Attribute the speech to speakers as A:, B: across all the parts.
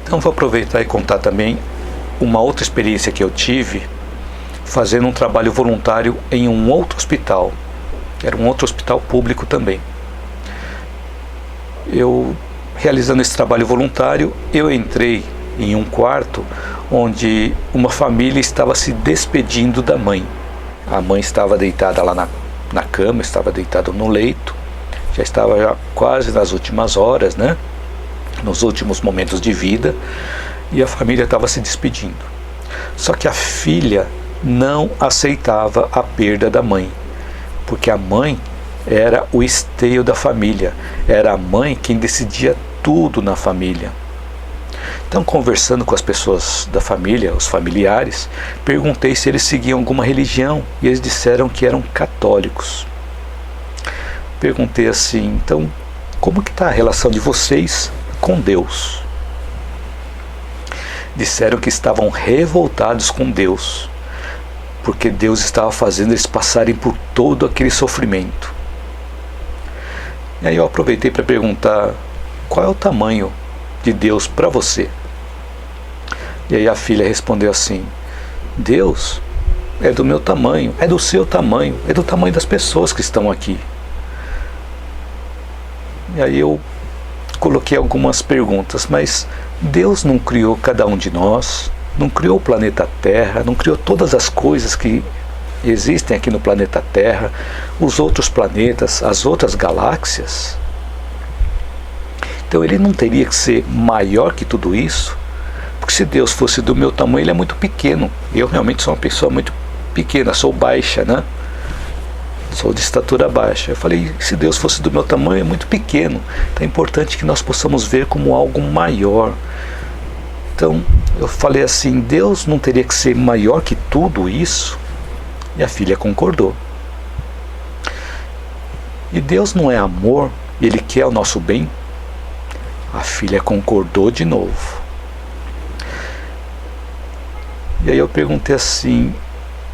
A: Então vou aproveitar e contar também uma outra experiência que eu tive fazendo um trabalho voluntário em um outro hospital. Era um outro hospital público também. Eu, realizando esse trabalho voluntário, eu entrei em um quarto onde uma família estava se despedindo da mãe. A mãe estava deitada lá na cama, estava deitada no leito, já estava quase nas últimas horas, né? Nos últimos momentos de vida, e a família estava se despedindo. Só que a filha não aceitava a perda da mãe, porque a mãe era o esteio da família, era a mãe quem decidia tudo na família. Então, conversando com as pessoas da família, os familiares, perguntei se eles seguiam alguma religião, e eles disseram que eram católicos. Perguntei assim: então, como que está a relação de vocês com Deus? Disseram que estavam revoltados com Deus, porque Deus estava fazendo eles passarem por todo aquele sofrimento. E aí eu aproveitei para perguntar: qual é o tamanho de Deus para você? E aí a filha respondeu assim: Deus é do meu tamanho, é do seu tamanho, é do tamanho das pessoas que estão aqui. E aí eu coloquei algumas perguntas: mas Deus não criou cada um de nós? Não criou o planeta Terra? Não criou todas as coisas que existem aqui no planeta Terra, os outros planetas, as outras galáxias? Então ele não teria que ser maior que tudo isso? Porque se Deus fosse do meu tamanho, ele é muito pequeno. Eu realmente sou uma pessoa muito pequena, sou baixa, né? Sou de estatura baixa. Eu falei: se Deus fosse do meu tamanho, é muito pequeno. Então é importante que nós possamos ver como algo maior. Então eu falei assim: Deus não teria que ser maior que tudo isso? E a filha concordou. E Deus não é amor, e Ele quer o nosso bem? A filha concordou de novo. E aí eu perguntei assim: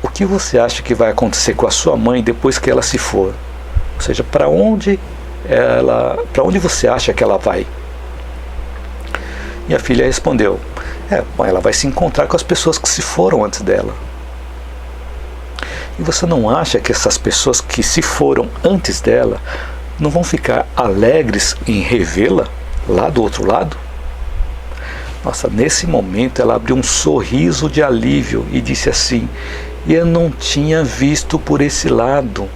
A: o que você acha que vai acontecer com a sua mãe depois que ela se for? Ou seja, para onde você acha que ela vai? E a filha respondeu: ela vai se encontrar com as pessoas que se foram antes dela. E você não acha que essas pessoas que se foram antes dela não vão ficar alegres em revê-la lá do outro lado? Nossa, nesse momento ela abriu um sorriso de alívio e disse assim: eu não tinha visto por esse lado.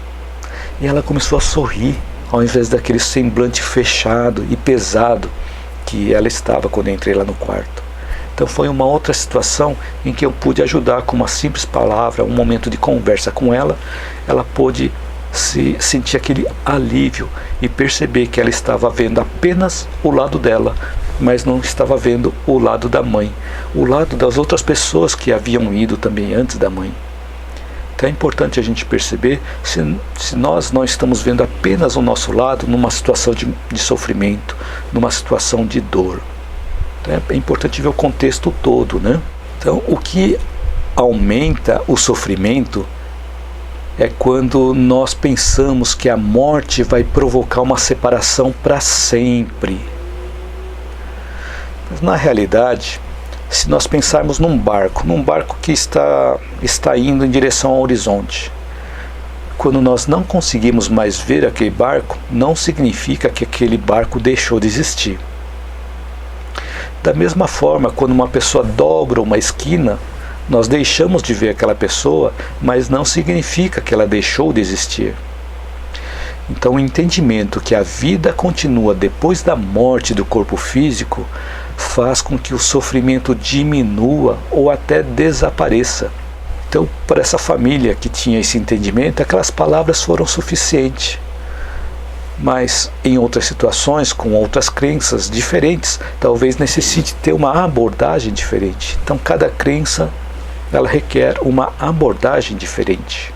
A: E ela começou a sorrir, ao invés daquele semblante fechado e pesado que ela estava quando eu entrei lá no quarto. Então foi uma outra situação em que eu pude ajudar com uma simples palavra, um momento de conversa com ela. Ela pôde sentir aquele alívio e perceber que ela estava vendo apenas o lado dela, mas não estava vendo o lado da mãe, o lado das outras pessoas que haviam ido também antes da mãe. Então é importante a gente perceber se nós não estamos vendo apenas o nosso lado numa situação de sofrimento, numa situação de dor. Então é importante ver o contexto todo, né? Então o que aumenta o sofrimento é quando nós pensamos que a morte vai provocar uma separação para sempre. Mas na realidade, se nós pensarmos num barco que está indo em direção ao horizonte, quando nós não conseguimos mais ver aquele barco, não significa que aquele barco deixou de existir. Da mesma forma, quando uma pessoa dobra uma esquina, nós deixamos de ver aquela pessoa, mas não significa que ela deixou de existir. Então o entendimento que a vida continua depois da morte do corpo físico faz com que o sofrimento diminua ou até desapareça. Então, para essa família que tinha esse entendimento, aquelas palavras foram suficientes. Mas em outras situações, com outras crenças diferentes, talvez necessite ter uma abordagem diferente. Então cada crença, ela requer uma abordagem diferente.